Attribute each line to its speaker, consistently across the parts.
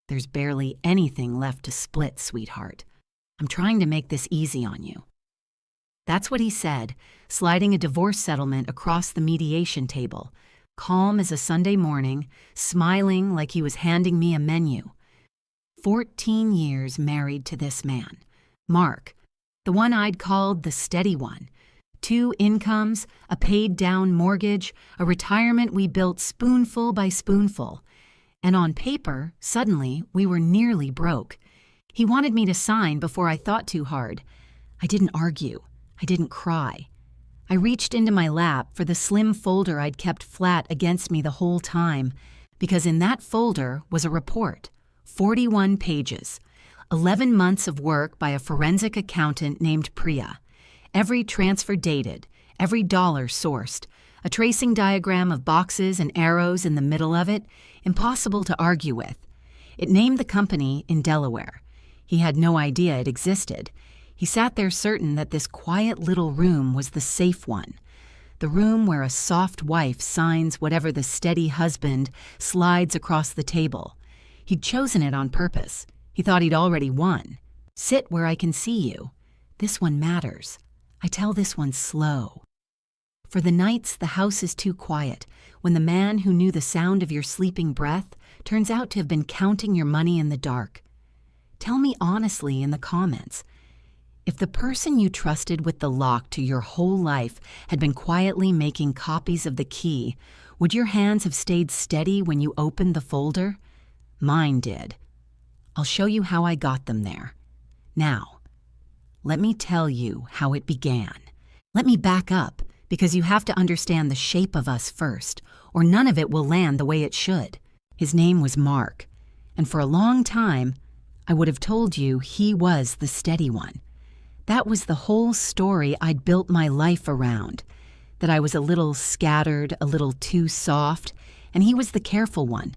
Speaker 1: There's barely anything left to split, sweetheart. I'm trying to make this easy on you." That's what he said, sliding a divorce settlement across the mediation table, calm as a Sunday morning, smiling like he was handing me a menu. 14 years married to this man, Mark, the one I'd called the steady one. 2 incomes, a paid-down mortgage, a retirement we built spoonful by spoonful. And on paper, suddenly, we were nearly broke. He wanted me to sign before I thought too hard. I didn't argue. I didn't cry. I reached into my lap for the slim folder I'd kept flat against me the whole time, because in that folder was a report, 41 pages, 11 months of work by a forensic accountant named Priya. Every transfer dated, every dollar sourced, a tracing diagram of boxes and arrows in the middle of it, impossible to argue with. It named the company in Delaware. He had no idea it existed. He sat there certain that this quiet little room was the safe one, the room where a soft wife signs whatever the steady husband slides across the table. He'd chosen it on purpose. He thought he'd already won. Sit where I can see you. This one matters. I tell this one slow. For the nights the house is too quiet, when the man who knew the sound of your sleeping breath turns out to have been counting your money in the dark. Tell me honestly in the comments. If the person you trusted with the lock to your whole life had been quietly making copies of the key, would your hands have stayed steady when you opened the folder? Mine did. I'll show you how I got them there. Now, let me tell you how it began. Let me back up, because you have to understand the shape of us first, or none of it will land the way it should. His name was Mark, and for a long time, I would have told you he was the steady one. That was the whole story I'd built my life around, that I was a little scattered, a little too soft, and he was the careful one,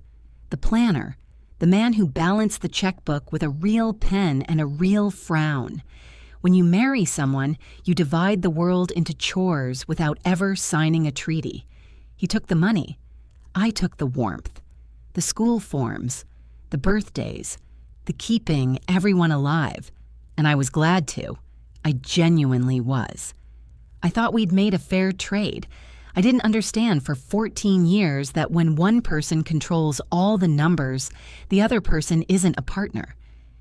Speaker 1: the planner, the man who balanced the checkbook with a real pen and a real frown. When you marry someone, you divide the world into chores without ever signing a treaty. He took the money. I took the warmth, the school forms, the birthdays, the keeping everyone alive, and I was glad to. I genuinely was. I thought we'd made a fair trade. I didn't understand for 14 years that when one person controls all the numbers, the other person isn't a partner.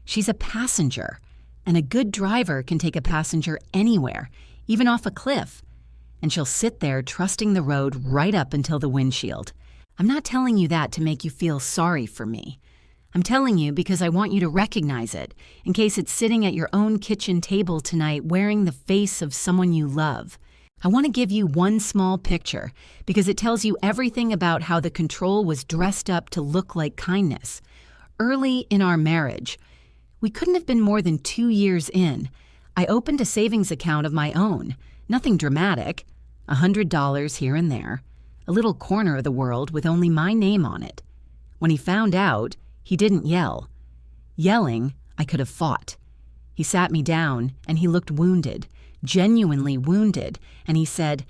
Speaker 1: She's a passenger, and a good driver can take a passenger anywhere, even off a cliff, and she'll sit there trusting the road right up until the windshield. I'm not telling you that to make you feel sorry for me. I'm telling you because I want you to recognize it, in case it's sitting at your own kitchen table tonight wearing the face of someone you love. I want to give you one small picture, because it tells you everything about how the control was dressed up to look like kindness. Early in our marriage, we couldn't have been more than 2 years in. I opened a savings account of my own, nothing dramatic, $100 here and there, a little corner of the world with only my name on it. When he found out, he didn't yell. Yelling, I could have fought. He sat me down, and he looked wounded, genuinely wounded, and he said,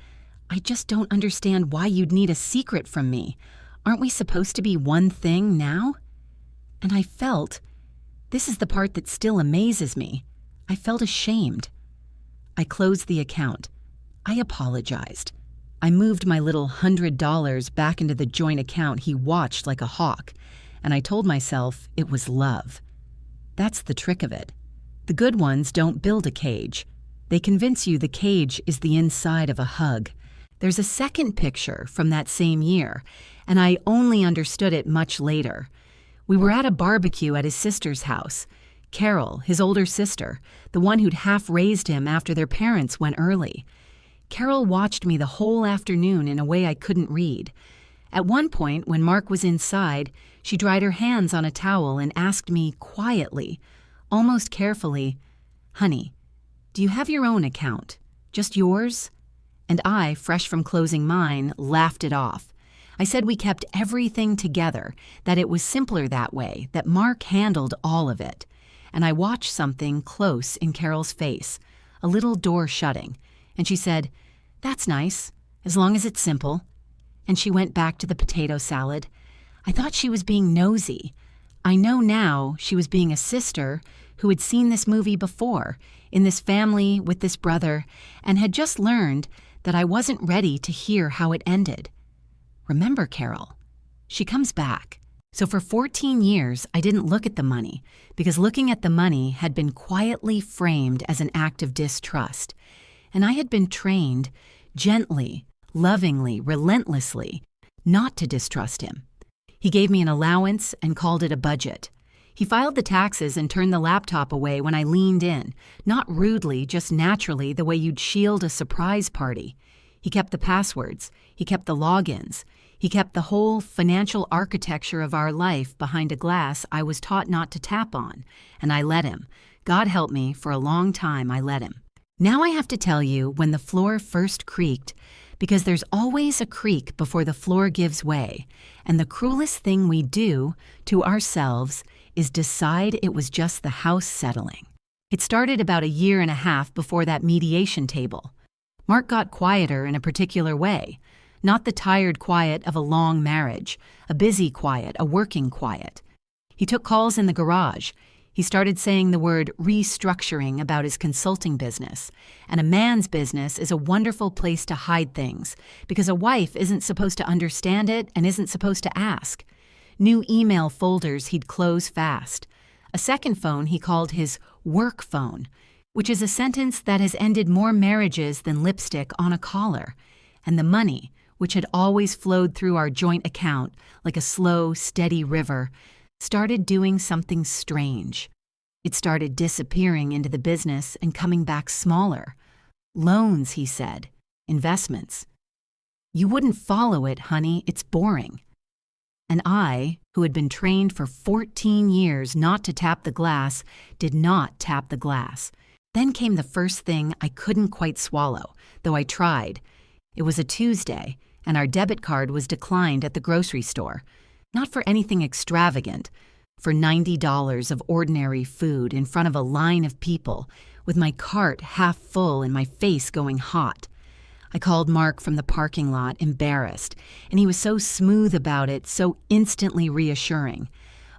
Speaker 1: "I just don't understand why you'd need a secret from me. Aren't we supposed to be one thing now?" And I felt, this is the part that still amazes me, I felt ashamed. I closed the account. I apologized. I moved my little $100 back into the joint account he watched like a hawk, and I told myself it was love. That's the trick of it. The good ones don't build a cage. They convince you the cage is the inside of a hug. There's a second picture from that same year, and I only understood it much later. We were at a barbecue at his sister's house. Carol, his older sister, the one who'd half raised him after their parents went early. Carol watched me the whole afternoon in a way I couldn't read. At one point, when Mark was inside, she dried her hands on a towel and asked me quietly, almost carefully, "Honey, do you have your own account? Just yours?" And I, fresh from closing mine, laughed it off. I said we kept everything together, that it was simpler that way, that Mark handled all of it. And I watched something close in Carol's face, a little door shutting, and she said, "That's nice, as long as it's simple." And she went back to the potato salad. I thought she was being nosy. I know now she was being a sister who had seen this movie before, in this family with this brother, and had just learned that I wasn't ready to hear how it ended. Remember Carol? She comes back. So for 14 years, I didn't look at the money, because looking at the money had been quietly framed as an act of distrust. And I had been trained, gently, lovingly, relentlessly, not to distrust him. He gave me an allowance and called it a budget. He filed the taxes and turned the laptop away when I leaned in, not rudely, just naturally, the way you'd shield a surprise party. He kept the passwords. He kept the logins. He kept the whole financial architecture of our life behind a glass I was taught not to tap on, and I let him. God help me, for a long time I let him. Now I have to tell you when the floor first creaked, because there's always a creak before the floor gives way, and the cruelest thing we do to ourselves is decide it was just the house settling. It started about 1.5 years before that mediation table. Mark got quieter in a particular way. Not the tired quiet of a long marriage, a busy quiet, a working quiet. He took calls in the garage. He started saying the word restructuring about his consulting business. And a man's business is a wonderful place to hide things, because a wife isn't supposed to understand it and isn't supposed to ask. New email folders he'd close fast. A second phone he called his work phone, which is a sentence that has ended more marriages than lipstick on a collar. And the money, which had always flowed through our joint account like a slow, steady river, started doing something strange. It started disappearing into the business and coming back smaller. Loans, he said. Investments. You wouldn't follow it, honey. It's boring. And I, who had been trained for 14 years not to tap the glass, did not tap the glass. Then came the first thing I couldn't quite swallow, though I tried. It was a Tuesday, and our debit card was declined at the grocery store. Not for anything extravagant, for $90 of ordinary food in front of a line of people, with my cart half full and my face going hot. I called Mark from the parking lot, embarrassed, and he was so smooth about it, so instantly reassuring.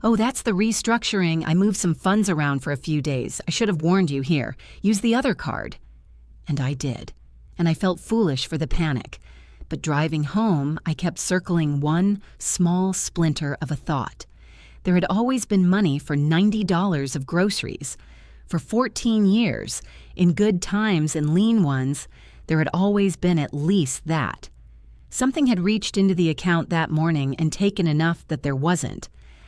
Speaker 1: Oh, that's the restructuring. I moved some funds around for a few days. I should have warned you here. Use the other card. And I did. And I felt foolish for the panic. But driving home, I kept circling one small splinter of a thought. There had always been money for $90 of groceries. For 14 years, in good times and lean ones, there had always been at least that. Something had reached into the account that morning and taken enough that there wasn't.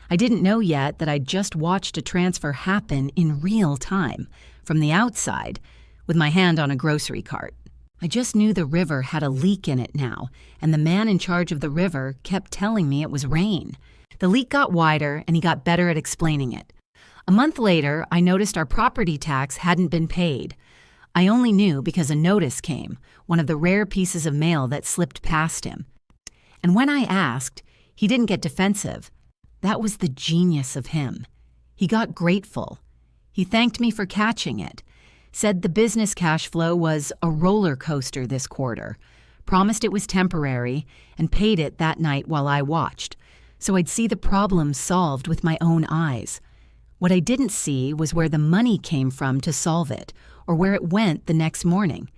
Speaker 1: I didn't know yet that I'd just watched a transfer happen in real time, from the outside, with my hand on a grocery cart. I just knew the river had a leak in it now, and the man in charge of the river kept telling me it was rain. The leak got wider, and he got better at explaining it. A month later, I noticed our property tax hadn't been paid. I only knew because a notice came, one of the rare pieces of mail that slipped past him. And when I asked, he didn't get defensive. That was the genius of him. He got grateful. He thanked me for catching it, said the business cash flow was a roller coaster this quarter, promised it was temporary, and paid it that night while I watched, so I'd see the problem solved with my own eyes. What I didn't see was where the money came from to solve it, or where it went the next morning.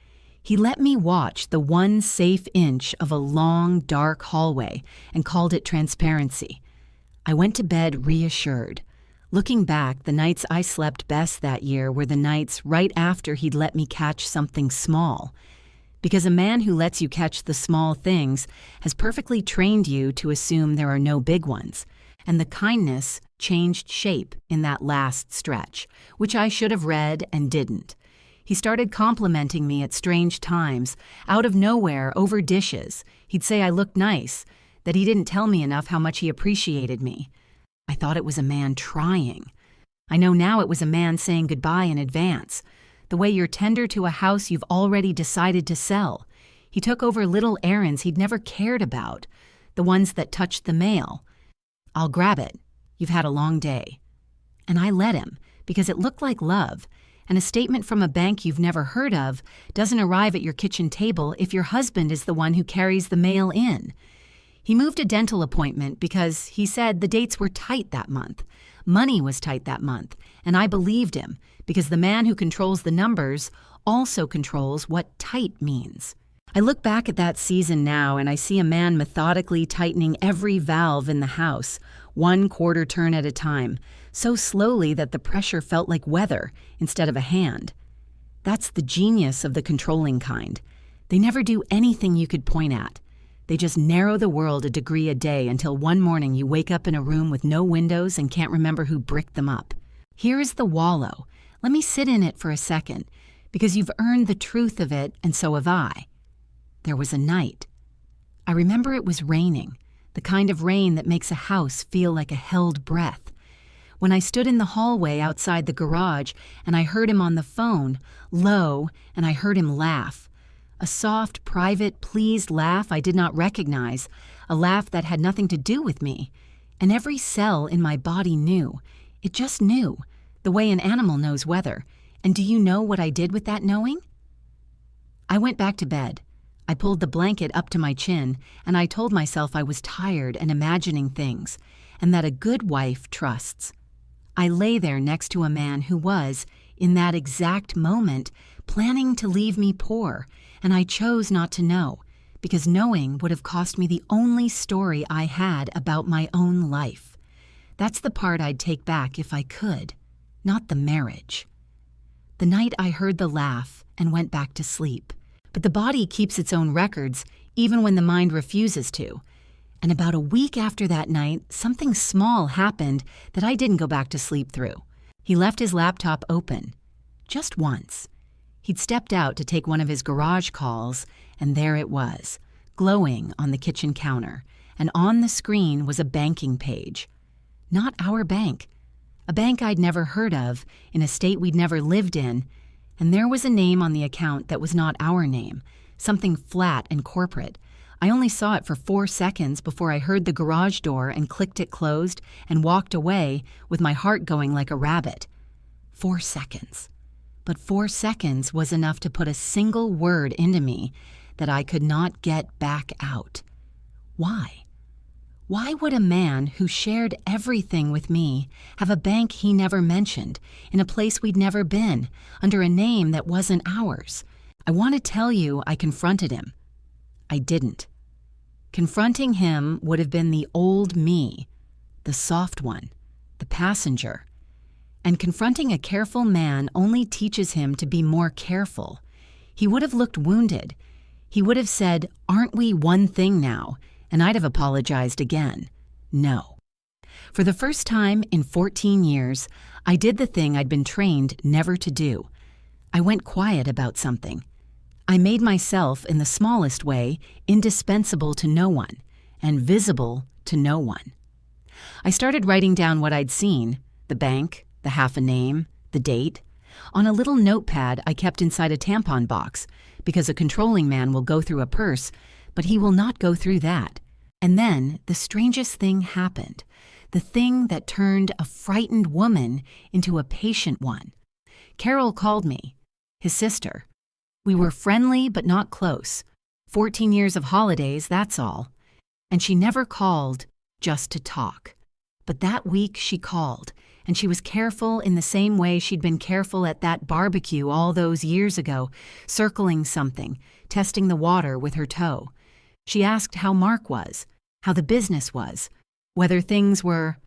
Speaker 1: He let me watch the one safe inch of a long, dark hallway and called it transparency. I went to bed reassured. Looking back, the nights I slept best that year were the nights right after he'd let me catch something small. Because a man who lets you catch the small things has perfectly trained you to assume there are no big ones. And the kindness changed shape in that last stretch, which I should have read and didn't. He started complimenting me at strange times, out of nowhere, over dishes. He'd say I looked nice, that he didn't tell me enough how much he appreciated me. I thought it was a man trying. I know now it was a man saying goodbye in advance, the way you're tender to a house you've already decided to sell. He took over little errands he'd never cared about, the ones that touched the mail. I'll grab it. You've had a long day. And I let him, because it looked like love, and a statement from a bank you've never heard of doesn't arrive at your kitchen table if your husband is the one who carries the mail in. He moved a dental appointment because he said the dates were tight that month. Money was tight that month, and I believed him because the man who controls the numbers also controls what tight means. I look back at that season now and I see a man methodically tightening every valve in the house, one quarter turn at a time, so slowly that the pressure felt like weather instead of a hand. That's the genius of the controlling kind. They never do anything you could point at. They just narrow the world a degree a day until one morning you wake up in a room with no windows and can't remember who bricked them up. Here is the wallow. Let me sit in it for a second, because you've earned the truth of it, and so have I. There was a night. I remember it was raining, the kind of rain that makes a house feel like a held breath. When I stood in the hallway outside the garage and I heard him on the phone, low, and I heard him laugh. A soft, private, pleased laugh I did not recognize, a laugh that had nothing to do with me. And every cell in my body knew. It just knew, the way an animal knows weather. And do you know what I did with that knowing? I went back to bed. I pulled the blanket up to my chin, and I told myself I was tired and imagining things, and that a good wife trusts. I lay there next to a man who was, in that exact moment, planning to leave me poor, and I chose not to know, because knowing would have cost me the only story I had about my own life. That's the part I'd take back if I could, not the marriage. The night I heard the laugh and went back to sleep. But the body keeps its own records, even when the mind refuses to. And about a week after that night, something small happened that I didn't go back to sleep through. He left his laptop open. Just once. He'd stepped out to take one of his garage calls, and there it was, glowing on the kitchen counter. And on the screen was a banking page. Not our bank. A bank I'd never heard of, in a state we'd never lived in. And there was a name on the account that was not our name, something flat and corporate. I only saw it for 4 seconds before I heard the garage door and clicked it closed and walked away with my heart going like a rabbit. 4 seconds. But 4 seconds was enough to put a single word into me that I could not get back out. Why? Why would a man who shared everything with me have a bank he never mentioned, in a place we'd never been, under a name that wasn't ours? I want to tell you I confronted him. I didn't. Confronting him would have been the old me, the soft one, the passenger. And confronting a careful man only teaches him to be more careful. He would have looked wounded. He would have said, "Aren't we one thing now?" And I'd have apologized again. No. For the first time in 14 years, I did the thing I'd been trained never to do. I went quiet about something. I made myself, in the smallest way, indispensable to no one, and visible to no one. I started writing down what I'd seen, the bank, the half a name, the date, on a little notepad I kept inside a tampon box, because a controlling man will go through a purse, but he will not go through that. And then the strangest thing happened, the thing that turned a frightened woman into a patient one. Carol called me, his sister. We were friendly but not close. 14 years of holidays, that's all. And she never called just to talk. But that week she called, and she was careful in the same way she'd been careful at that barbecue all those years ago, circling something, testing the water with her toe. She asked how Mark was, how the business was, whether things were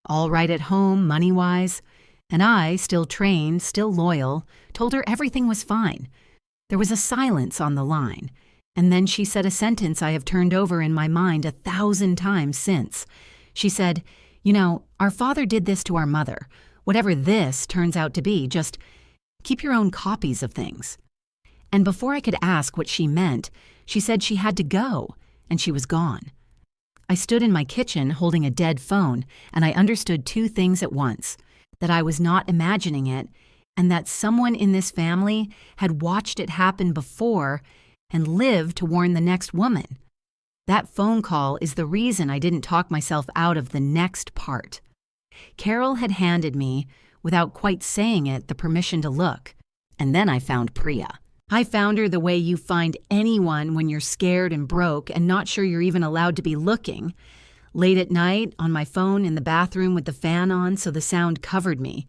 Speaker 1: all right at home, money-wise. And I, still trained, still loyal, told her everything was fine. There was a silence on the line, and then she said a sentence I have turned over in my mind 1,000 times since. She said, "You know, our father did this to our mother. Whatever this turns out to be, just keep your own copies of things." And before I could ask what she meant, she said she had to go, and she was gone. I stood in my kitchen holding a dead phone, and I understood 2 things at once: that I was not imagining it, and that someone in this family had watched it happen before and lived to warn the next woman. That phone call is the reason I didn't talk myself out of the next part. Carol had handed me, without quite saying it, the permission to look, and then I found Priya. I found her the way you find anyone when you're scared and broke and not sure you're even allowed to be looking. Late at night, on my phone in the bathroom with the fan on so the sound covered me.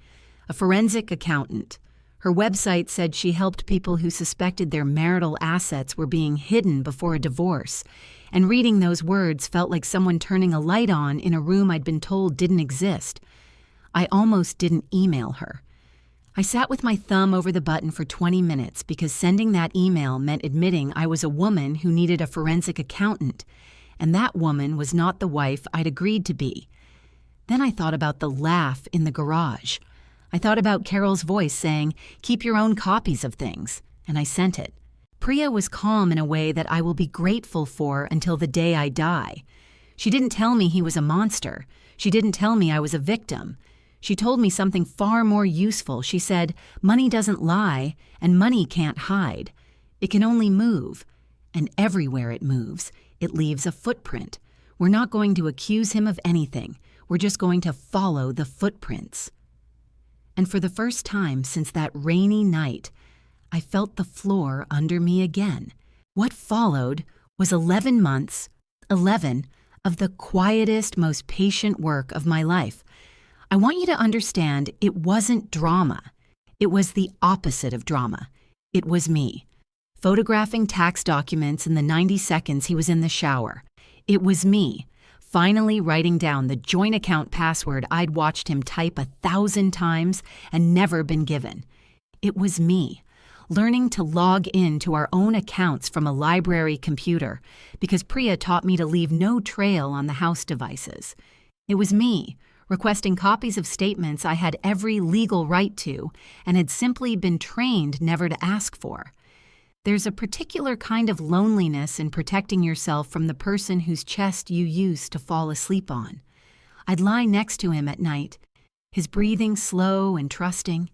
Speaker 1: A forensic accountant. Her website said she helped people who suspected their marital assets were being hidden before a divorce, and reading those words felt like someone turning a light on in a room I'd been told didn't exist. I almost didn't email her. I sat with my thumb over the button for 20 minutes because sending that email meant admitting I was a woman who needed a forensic accountant, and that woman was not the wife I'd agreed to be. Then I thought about the laugh in the garage. I thought about Carol's voice saying, "Keep your own copies of things," and I sent it. Priya was calm in a way that I will be grateful for until the day I die. She didn't tell me he was a monster. She didn't tell me I was a victim. She told me something far more useful. She said, money doesn't lie, and money can't hide. It can only move. And everywhere it moves, it leaves a footprint. We're not going to accuse him of anything. We're just going to follow the footprints. And for the first time since that rainy night, I felt the floor under me again. What followed was 11 months, 11 of the quietest, most patient work of my life. I want you to understand it wasn't drama. It was the opposite of drama. It was me, photographing tax documents in the 90 seconds he was in the shower. It was me, finally writing down the joint account password I'd watched him type 1,000 times and never been given. It was me, learning to log in to our own accounts from a library computer because Priya taught me to leave no trail on the house devices. It was me, requesting copies of statements I had every legal right to and had simply been trained never to ask for. There's a particular kind of loneliness in protecting yourself from the person whose chest you used to fall asleep on. I'd lie next to him at night, his breathing slow and trusting,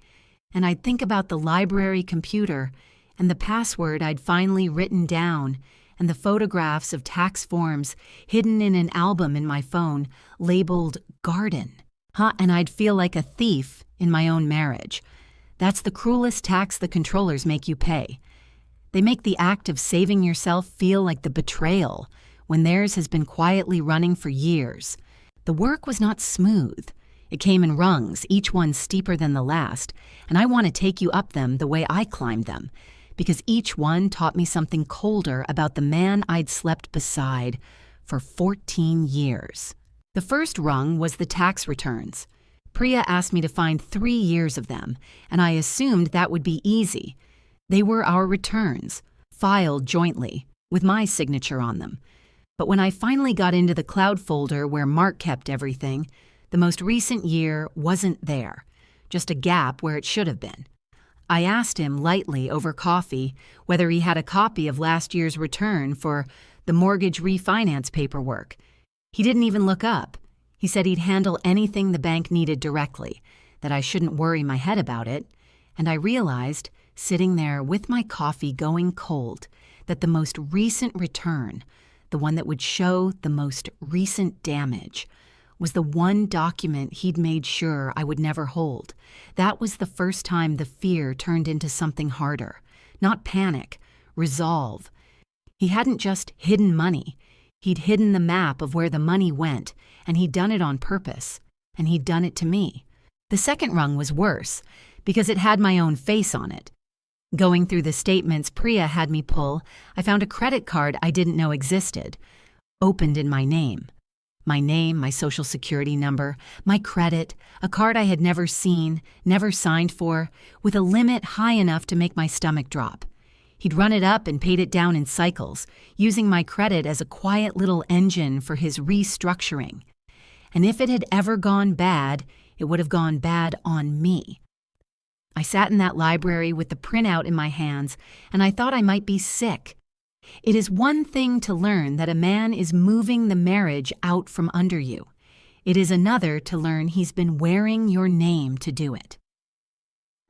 Speaker 1: and I'd think about the library computer and the password I'd finally written down and the photographs of tax forms hidden in an album in my phone labeled garden. And I'd feel like a thief in my own marriage. That's the cruelest tax the controllers make you pay. They make the act of saving yourself feel like the betrayal when theirs has been quietly running for years. The work was not smooth. It came in rungs, each one steeper than the last, and I want to take you up them the way I climbed them, because each one taught me something colder about the man I'd slept beside for 14 years. The first rung was the tax returns. Priya asked me to find 3 years of them, and I assumed that would be easy. They were our returns, filed jointly, with my signature on them. But when I finally got into the cloud folder where Mark kept everything, the most recent year wasn't there, just a gap where it should have been. I asked him lightly over coffee whether he had a copy of last year's return for the mortgage refinance paperwork. He didn't even look up. He said he'd handle anything the bank needed directly, that I shouldn't worry my head about it, and I realized, sitting there with my coffee going cold, that the most recent return, the one that would show the most recent damage, was the one document he'd made sure I would never hold. That was the first time the fear turned into something harder. Not panic, resolve. He hadn't just hidden money. He'd hidden the map of where the money went, and he'd done it on purpose, and he'd done it to me. The second rung was worse, because it had my own face on it. Going through the statements Priya had me pull, I found a credit card I didn't know existed, opened in my name. My name, my social security number, my credit, a card I had never seen, never signed for, with a limit high enough to make my stomach drop. He'd run it up and paid it down in cycles, using my credit as a quiet little engine for his restructuring. And if it had ever gone bad, it would have gone bad on me. I sat in that library with the printout in my hands, and I thought I might be sick. It is one thing to learn that a man is moving the marriage out from under you. It is another to learn he's been wearing your name to do it.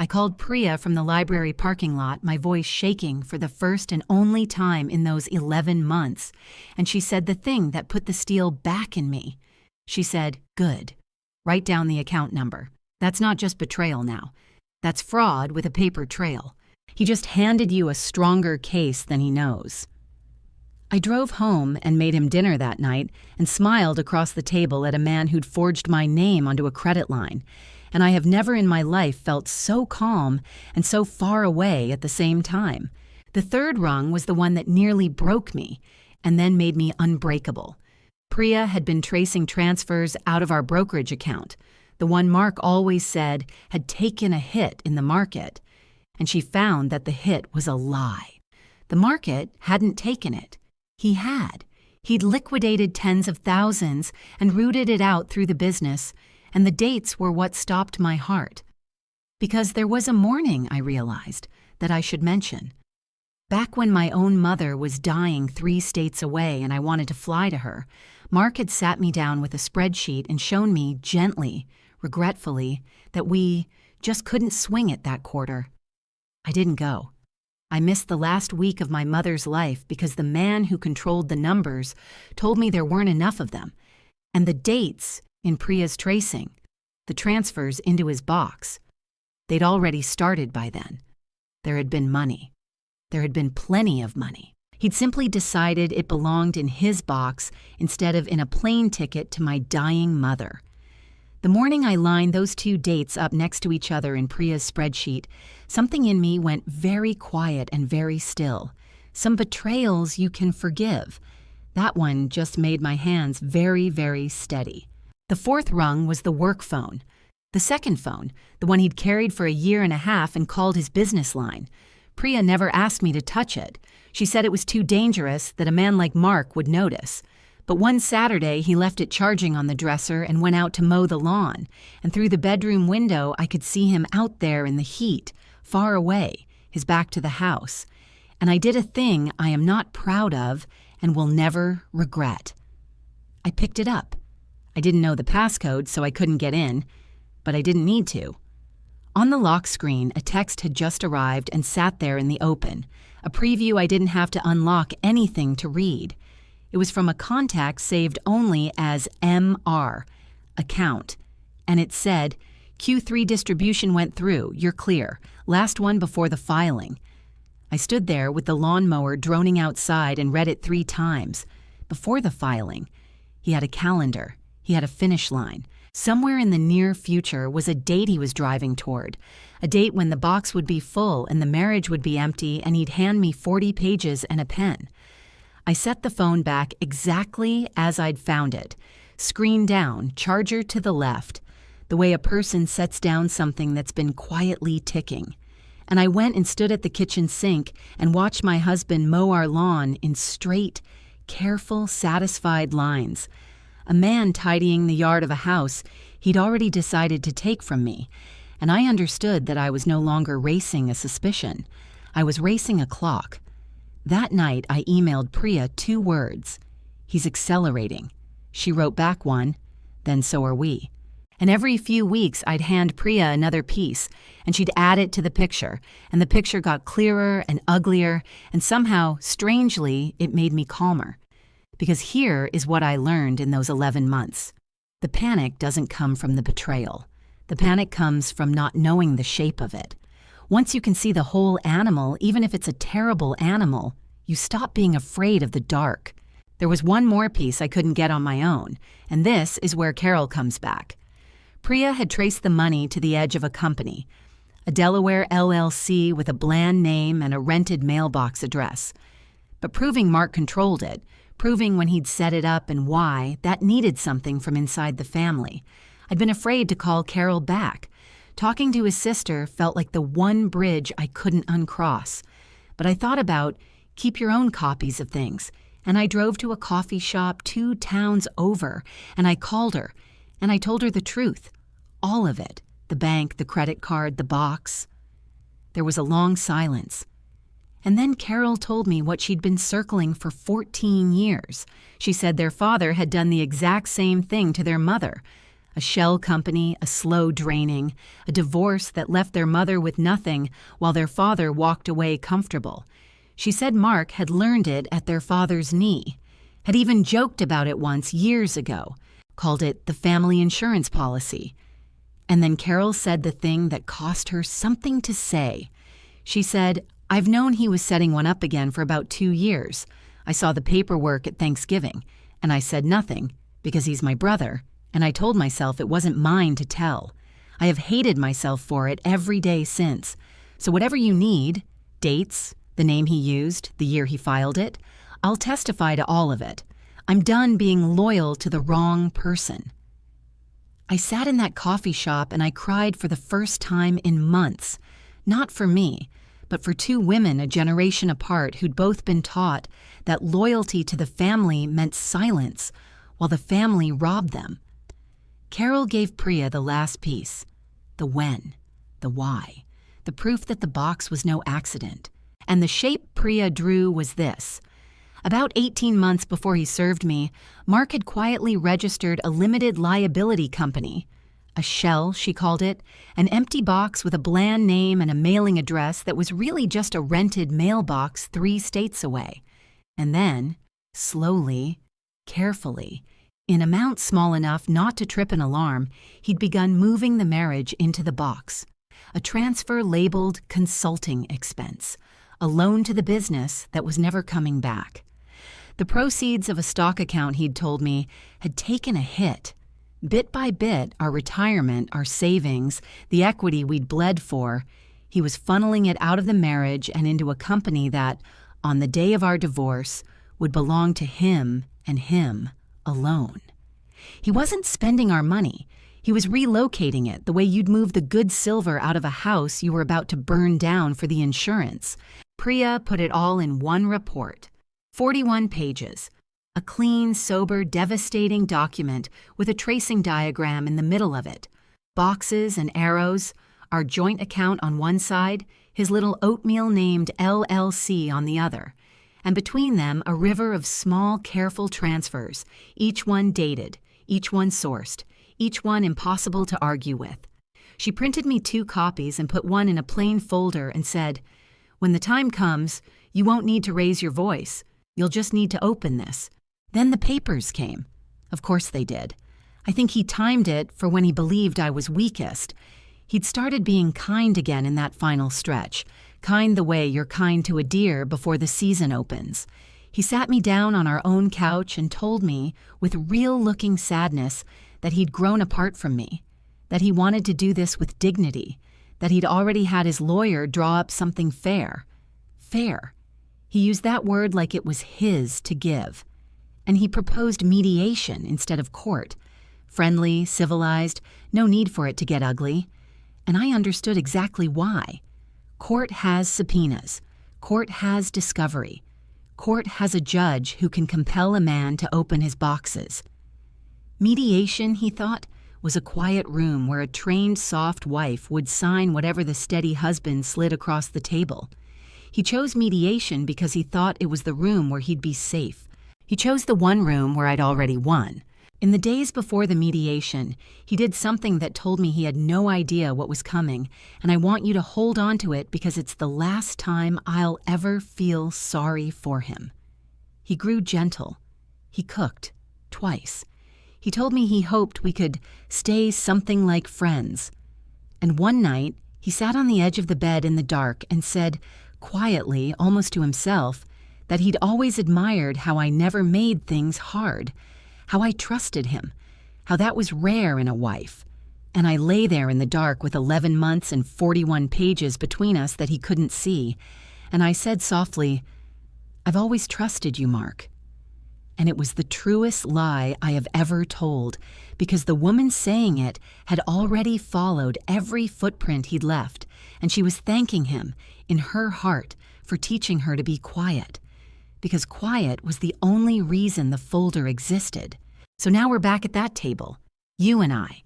Speaker 1: I called Priya from the library parking lot, my voice shaking for the first and only time in those 11 months, and she said the thing that put the steel back in me. She said, "Good. Write down the account number. That's not just betrayal now. That's fraud with a paper trail. He just handed you a stronger case than he knows. I drove home and made him dinner that night and smiled across the table at a man who'd forged my name onto a credit line, and I have never in my life felt so calm and so far away at the same time. The third rung was the one that nearly broke me and then made me unbreakable. Priya had been tracing transfers out of our brokerage account, the one Mark always said had taken a hit in the market, and she found that the hit was a lie. The market hadn't taken it. He had. He'd liquidated tens of thousands and rooted it out through the business, and the dates were what stopped my heart. Because there was a morning, I realized, that I should mention. Back when my own mother was dying 3 states away and I wanted to fly to her, Mark had sat me down with a spreadsheet and shown me gently, regretfully, that we just couldn't swing it that quarter. I didn't go. I missed the last week of my mother's life because the man who controlled the numbers told me there weren't enough of them, and the dates in Priya's tracing, the transfers into his box. They'd already started by then. There had been money. There had been plenty of money. He'd simply decided it belonged in his box instead of in a plane ticket to my dying mother. The morning I lined those 2 dates up next to each other in Priya's spreadsheet, something in me went very quiet and very still. Some betrayals you can forgive. That one just made my hands very, very steady. The 4th rung was the work phone. The second phone, the one he'd carried for a year and a half and called his business line. Priya never asked me to touch it. She said it was too dangerous, that a man like Mark would notice. But one Saturday, he left it charging on the dresser and went out to mow the lawn, and through the bedroom window, I could see him out there in the heat, far away, his back to the house. And I did a thing I am not proud of and will never regret. I picked it up. I didn't know the passcode, so I couldn't get in, but I didn't need to. On the lock screen, a text had just arrived and sat there in the open, a preview I didn't have to unlock anything to read. It was from a contact saved only as MR, account, and it said, Q3 distribution went through, you're clear, last one before the filing. I stood there with the lawnmower droning outside and read it 3 times. Before the filing, he had a calendar, he had a finish line. Somewhere in the near future was a date he was driving toward, a date when the box would be full and the marriage would be empty and he'd hand me 40 pages and a pen. I set the phone back exactly as I'd found it, screen down, charger to the left, the way a person sets down something that's been quietly ticking. And I went and stood at the kitchen sink and watched my husband mow our lawn in straight, careful, satisfied lines. A man tidying the yard of a house he'd already decided to take from me, and I understood that I was no longer racing a suspicion. I was racing a clock. That night, I emailed Priya 2 words. He's accelerating. She wrote back one, then so are we. And every few weeks, I'd hand Priya another piece, and she'd add it to the picture, and the picture got clearer and uglier, and somehow, strangely, it made me calmer. Because here is what I learned in those 11 months. The panic doesn't come from the betrayal. The panic comes from not knowing the shape of it. Once you can see the whole animal, even if it's a terrible animal, you stop being afraid of the dark. There was one more piece I couldn't get on my own, and this is where Carol comes back. Priya had traced the money to the edge of a company, a Delaware LLC with a bland name and a rented mailbox address. But proving Mark controlled it, proving when he'd set it up and why, that needed something from inside the family. I'd been afraid to call Carol back. Talking to his sister felt like the one bridge I couldn't uncross. But I thought about keep your own copies of things, and I drove to a coffee shop 2 towns over, and I called her, and I told her the truth. All of it. The bank, the credit card, the box. There was a long silence. And then Carol told me what she'd been circling for 14 years. She said their father had done the exact same thing to their mother. A shell company, a slow draining, a divorce that left their mother with nothing while their father walked away comfortable. She said Mark had learned it at their father's knee, had even joked about it once years ago, called it the family insurance policy. And then Carol said the thing that cost her something to say. She said, "I've known he was setting one up again for about 2 years. I saw the paperwork at Thanksgiving, and I said nothing because he's my brother, and I told myself it wasn't mine to tell. I have hated myself for it every day since. So whatever you need, dates, the name he used, the year he filed it, I'll testify to all of it. I'm done being loyal to the wrong person." I sat in that coffee shop and I cried for the first time in months. Not for me, but for 2 women a generation apart who'd both been taught that loyalty to the family meant silence, while the family robbed them. Carol gave Priya the last piece, the when, the why, the proof that the box was no accident. And the shape Priya drew was this. About 18 months before he served me, Mark had quietly registered a limited liability company. A shell, she called it, an empty box with a bland name and a mailing address that was really just a rented mailbox 3 states away. And then, slowly, carefully, in amounts small enough not to trip an alarm, he'd begun moving the marriage into the box. A transfer labeled consulting expense, a loan to the business that was never coming back. The proceeds of a stock account, he'd told me, had taken a hit. Bit by bit, our retirement, our savings, the equity we'd bled for, he was funneling it out of the marriage and into a company that, on the day of our divorce, would belong to him and him alone. He wasn't spending our money. He was relocating it the way you'd move the good silver out of a house you were about to burn down for the insurance. Priya put it all in one report. 41 pages. A clean, sober, devastating document with a tracing diagram in the middle of it. Boxes and arrows, our joint account on one side, his little oatmeal named LLC on the other. And between them, a river of small, careful transfers, each one dated, each one sourced, each one impossible to argue with. She printed me 2 copies and put one in a plain folder and said, "When the time comes, you won't need to raise your voice. You'll just need to open this." Then the papers came. Of course they did. I think he timed it for when he believed I was weakest. He'd started being kind again in that final stretch, kind the way you're kind to a deer before the season opens. He sat me down on our own couch and told me, with real-looking sadness, that he'd grown apart from me, that he wanted to do this with dignity, that he'd already had his lawyer draw up something fair. Fair. He used that word like it was his to give. And he proposed mediation instead of court. Friendly, civilized, no need for it to get ugly. And I understood exactly why. Court has subpoenas. Court has discovery. Court has a judge who can compel a man to open his boxes. Mediation, he thought, was a quiet room where a trained, soft wife would sign whatever the steady husband slid across the table. He chose mediation because he thought it was the room where he'd be safe. He chose the one room where I'd already won. In the days before the mediation, he did something that told me he had no idea what was coming, and I want you to hold on to it because it's the last time I'll ever feel sorry for him. He grew gentle. He cooked, twice. He told me he hoped we could stay something like friends. And one night, he sat on the edge of the bed in the dark and said, quietly, almost to himself, that he'd always admired how I never made things hard, how I trusted him, how that was rare in a wife. And I lay there in the dark with 11 months and 41 pages between us that he couldn't see, and I said softly, "I've always trusted you, Mark." And it was the truest lie I have ever told, because the woman saying it had already followed every footprint he'd left, and she was thanking him, in her heart, for teaching her to be quiet. Because quiet was the only reason the folder existed. So now we're back at that table, you and I.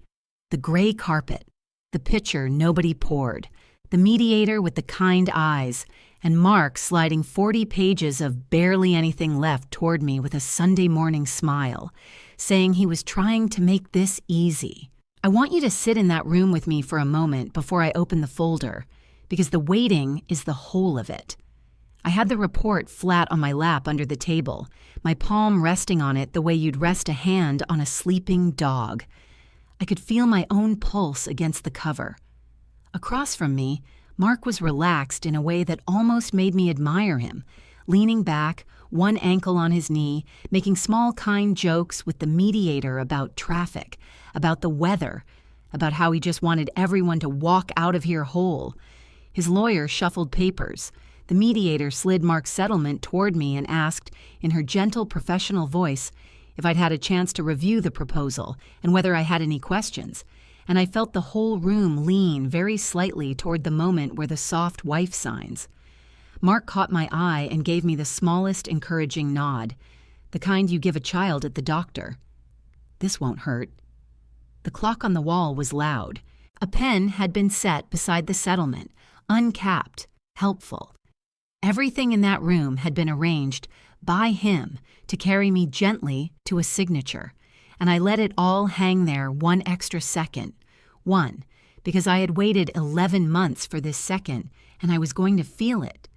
Speaker 1: The gray carpet, the pitcher nobody poured, the mediator with the kind eyes, and Mark sliding 40 pages of barely anything left toward me with a Sunday morning smile, saying he was trying to make this easy. I want you to sit in that room with me for a moment before I open the folder, because the waiting is the whole of it. I had the report flat on my lap under the table, my palm resting on it the way you'd rest a hand on a sleeping dog. I could feel my own pulse against the cover. Across from me, Mark was relaxed in a way that almost made me admire him, leaning back, one ankle on his knee, making small kind jokes with the mediator about traffic, about the weather, about how he just wanted everyone to walk out of here whole. His lawyer shuffled papers. The mediator slid Mark's settlement toward me and asked, in her gentle professional voice, if I'd had a chance to review the proposal and whether I had any questions, and I felt the whole room lean very slightly toward the moment where the soft wife signs. Mark caught my eye and gave me the smallest encouraging nod, the kind you give a child at the doctor. This won't hurt. The clock on the wall was loud. A pen had been set beside the settlement, uncapped, helpful. Everything in that room had been arranged by him to carry me gently to a signature, and I let it all hang there one extra second. One, because I had waited 11 months for this second, and I was going to feel it.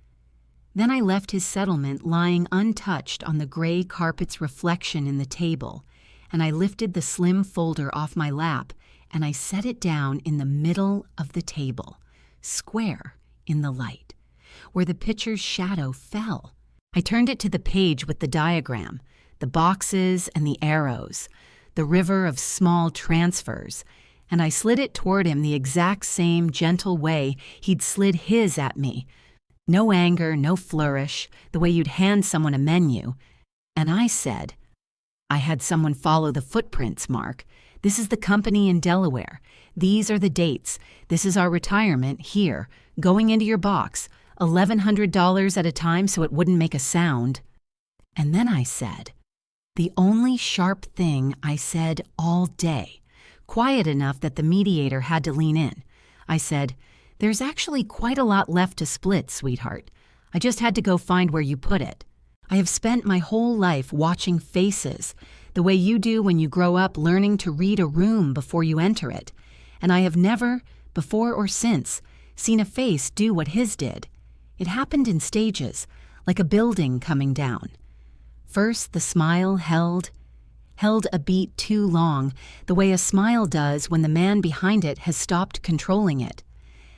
Speaker 1: Then I left his settlement lying untouched on the gray carpet's reflection in the table, and I lifted the slim folder off my lap, and I set it down in the middle of the table, square in the light, where the picture's shadow fell. I turned it to the page with the diagram, the boxes and the arrows, the river of small transfers, and I slid it toward him the exact same gentle way he'd slid his at me. No anger, no flourish, the way you'd hand someone a menu. And I said, I had someone follow the footprints, Mark. This is the company in Delaware. These are the dates. This is our retirement here, going into your box, $1,100 at a time so it wouldn't make a sound. And then I said, the only sharp thing I said all day, quiet enough that the mediator had to lean in. I said, there's actually quite a lot left to split, sweetheart. I just had to go find where you put it. I have spent my whole life watching faces, the way you do when you grow up learning to read a room before you enter it, and I have never, before or since, seen a face do what his did. It happened in stages, like a building coming down. First, the smile held a beat too long, the way a smile does when the man behind it has stopped controlling it.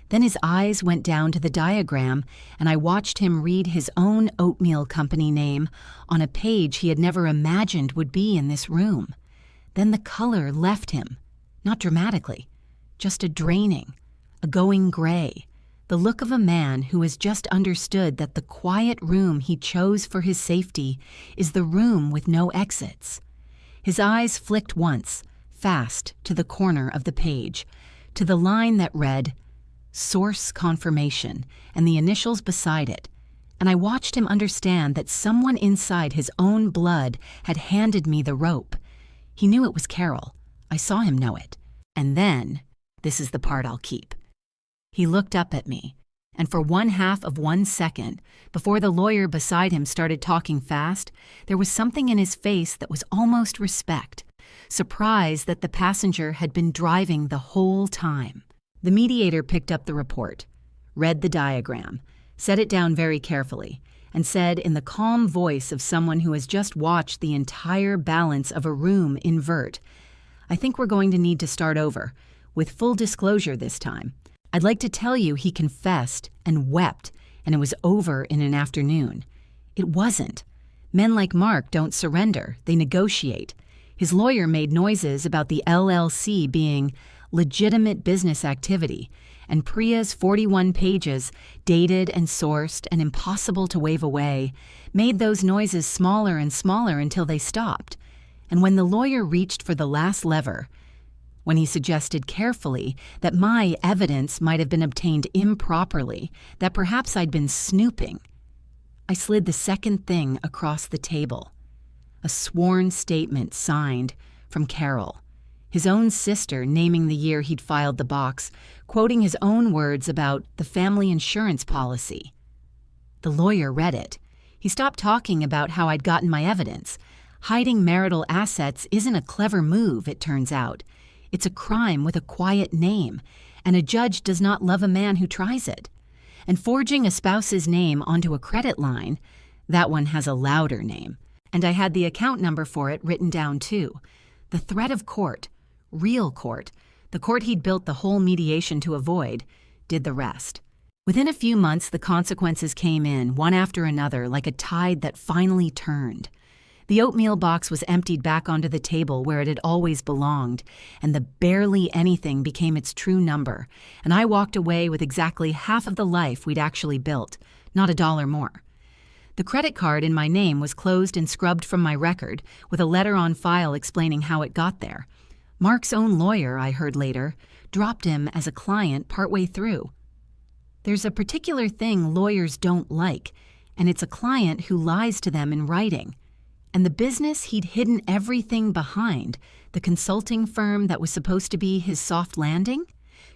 Speaker 1: Then his eyes went down to the diagram, and I watched him read his own oatmeal company name on a page he had never imagined would be in this room. Then the color left him, not dramatically, just a draining, a going gray, the look of a man who has just understood that the quiet room he chose for his safety is the room with no exits. His eyes flicked once, fast, to the corner of the page, to the line that read, Source Confirmation, and the initials beside it, and I watched him understand that someone inside his own blood had handed me the rope. He knew it was Carol. I saw him know it. And then, this is the part I'll keep. He looked up at me, and for 1/2 of 1 second, before the lawyer beside him started talking fast, there was something in his face that was almost respect, surprise that the passenger had been driving the whole time. The mediator picked up the report, read the diagram, set it down very carefully, and said in the calm voice of someone who has just watched the entire balance of a room invert, I think we're going to need to start over, with full disclosure this time. I'd like to tell you he confessed and wept, and it was over in an afternoon. It wasn't. Men like Mark don't surrender, they negotiate. His lawyer made noises about the LLC being legitimate business activity, and Priya's 41 pages, dated and sourced and impossible to wave away, made those noises smaller and smaller until they stopped. And when the lawyer reached for the last lever, when he suggested carefully that my evidence might have been obtained improperly, that perhaps I'd been snooping, I slid the second thing across the table. A sworn statement signed from Carol, his own sister naming the year he'd filed the box, quoting his own words about the family insurance policy. The lawyer read it. He stopped talking about how I'd gotten my evidence. Hiding marital assets isn't a clever move, it turns out. It's a crime with a quiet name, and a judge does not love a man who tries it. And forging a spouse's name onto a credit line, that one has a louder name. And I had the account number for it written down too. The threat of court, real court, the court he'd built the whole mediation to avoid, did the rest. Within a few months, the consequences came in, one after another, like a tide that finally turned. The oatmeal box was emptied back onto the table where it had always belonged, and the barely anything became its true number, and I walked away with exactly half of the life we'd actually built, not a dollar more. The credit card in my name was closed and scrubbed from my record, with a letter on file explaining how it got there. Mark's own lawyer, I heard later, dropped him as a client partway through. There's a particular thing lawyers don't like, and it's a client who lies to them in writing. And the business he'd hidden everything behind, the consulting firm that was supposed to be his soft landing?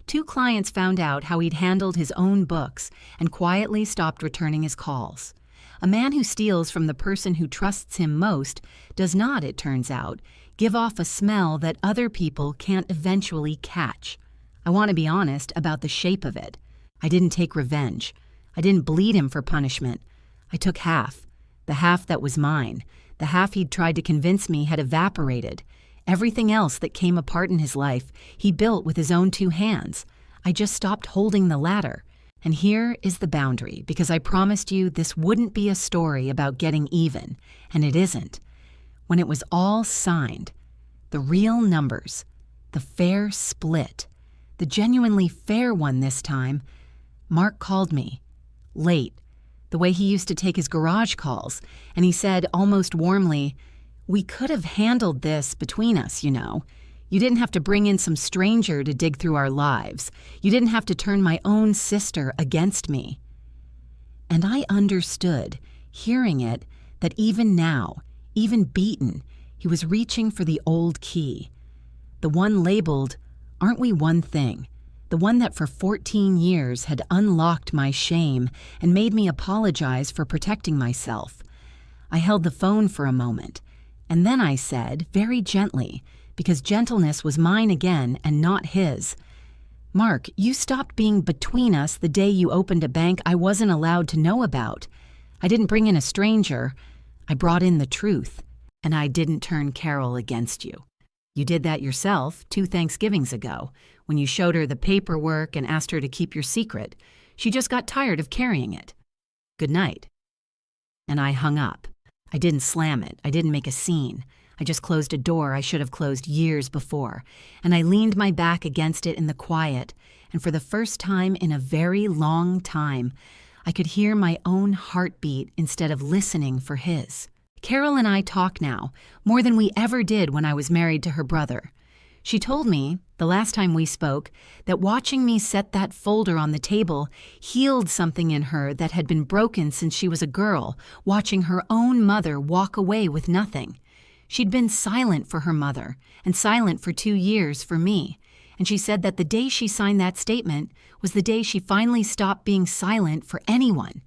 Speaker 1: 2 clients found out how he'd handled his own books and quietly stopped returning his calls. A man who steals from the person who trusts him most does not, it turns out, give off a smell that other people can't eventually catch. I want to be honest about the shape of it. I didn't take revenge. I didn't bleed him for punishment. I took half, the half that was mine. The half he'd tried to convince me had evaporated. Everything else that came apart in his life, he built with his own 2 hands. I just stopped holding the ladder. And here is the boundary, because I promised you this wouldn't be a story about getting even, and it isn't. When it was all signed, the real numbers, the fair split, the genuinely fair one this time, Mark called me, late, the way he used to take his garage calls, and he said almost warmly, "We could have handled this between us, you know. You didn't have to bring in some stranger to dig through our lives. You didn't have to turn my own sister against me." And I understood, hearing it, that even now, even beaten, he was reaching for the old key. The one labeled, "Aren't we one thing?" The one that for 14 years had unlocked my shame and made me apologize for protecting myself. I held the phone for a moment, and then I said, very gently, because gentleness was mine again and not his, "Mark, you stopped being between us the day you opened a bank I wasn't allowed to know about. I didn't bring in a stranger. I brought in the truth, and I didn't turn Carol against you. You did that yourself 2 Thanksgivings ago, when you showed her the paperwork and asked her to keep your secret. She just got tired of carrying it. Good night." And I hung up. I didn't slam it. I didn't make a scene. I just closed a door I should have closed years before, and I leaned my back against it in the quiet, and for the first time in a very long time, I could hear my own heartbeat instead of listening for his. Carol and I talk now, more than we ever did when I was married to her brother. She told me, the last time we spoke, that watching me set that folder on the table healed something in her that had been broken since she was a girl, watching her own mother walk away with nothing. She'd been silent for her mother, and silent for 2 years for me, and she said that the day she signed that statement was the day she finally stopped being silent for anyone.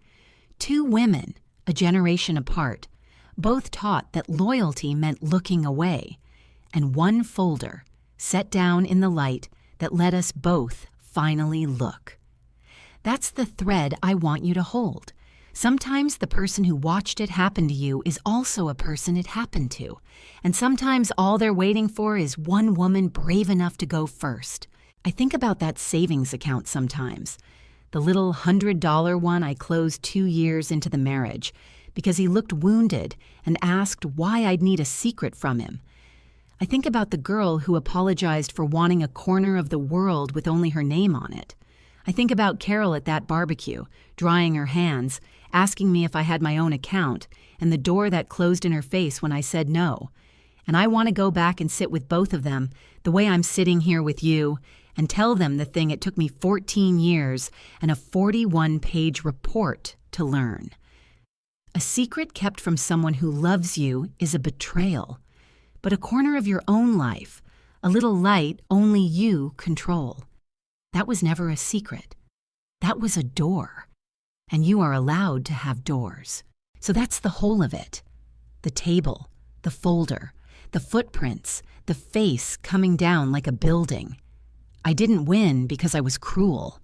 Speaker 1: 2 women, a generation apart, both taught that loyalty meant looking away, and one folder set down in the light that let us both finally look. That's the thread I want you to hold. Sometimes the person who watched it happen to you is also a person it happened to, and sometimes all they're waiting for is one woman brave enough to go first. I think about that savings account sometimes, the little $100 one I closed 2 years into the marriage, because he looked wounded and asked why I'd need a secret from him. I think about the girl who apologized for wanting a corner of the world with only her name on it. I think about Carol at that barbecue, drying her hands, asking me if I had my own account, and the door that closed in her face when I said no. And I want to go back and sit with both of them, the way I'm sitting here with you, and tell them the thing it took me 14 years and a 41-page report to learn. A secret kept from someone who loves you is a betrayal. But a corner of your own life, a little light only you control. That was never a secret. That was a door. And you are allowed to have doors. So that's the whole of it. The table, the folder, the footprints, the face coming down like a building. I didn't win because I was cruel.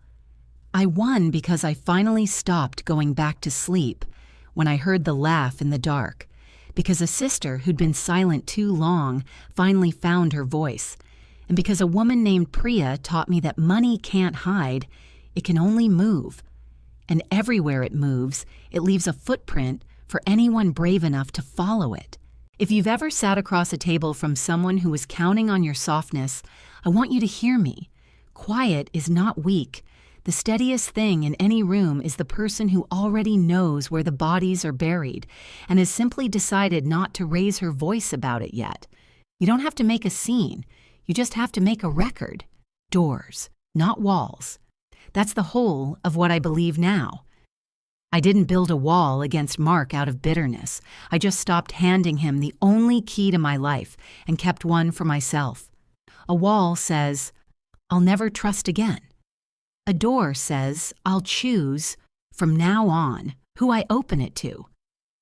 Speaker 1: I won because I finally stopped going back to sleep when I heard the laugh in the dark, because a sister who'd been silent too long finally found her voice, and because a woman named Priya taught me that money can't hide, it can only move, And everywhere it moves, it leaves a footprint for anyone brave enough to follow it. If you've ever sat across a table from someone who was counting on your softness, I want you to hear me. Quiet is not weak. The steadiest thing in any room is the person who already knows where the bodies are buried and has simply decided not to raise her voice about it yet. You don't have to make a scene. You just have to make a record. Doors, not walls. That's the whole of what I believe now. I didn't build a wall against Mark out of bitterness. I just stopped handing him the only key to my life and kept one for myself. A wall says, I'll never trust again. A door says, I'll choose, from now on, who I open it to.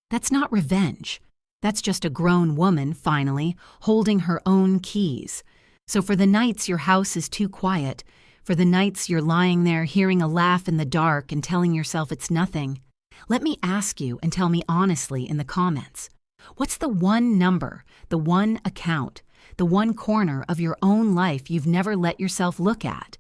Speaker 1: That's not revenge. That's just a grown woman, finally, holding her own keys. So for the nights your house is too quiet, for the nights you're lying there hearing a laugh in the dark and telling yourself it's nothing, let me ask you and tell me honestly in the comments. What's the one number, the one account, the one corner of your own life you've never let yourself look at?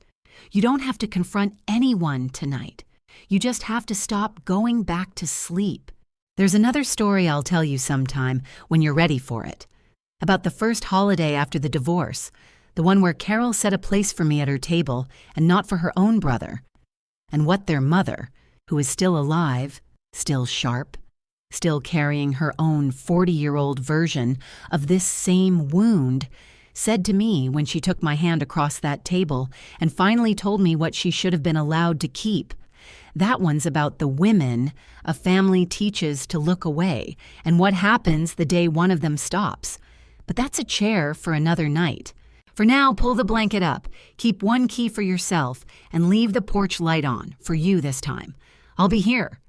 Speaker 1: You don't have to confront anyone tonight. You just have to stop going back to sleep. There's another story I'll tell you sometime when you're ready for it. About the first holiday after the divorce, the one where Carol set a place for me at her table and not for her own brother. And what their mother, who is still alive, still sharp, still carrying her own 40-year-old version of this same wound, said to me when she took my hand across that table and finally told me what she should have been allowed to keep. That one's about the women a family teaches to look away and what happens the day one of them stops. But that's a chair for another night. For now, pull the blanket up, keep one key for yourself, and leave the porch light on, for you this time. I'll be here,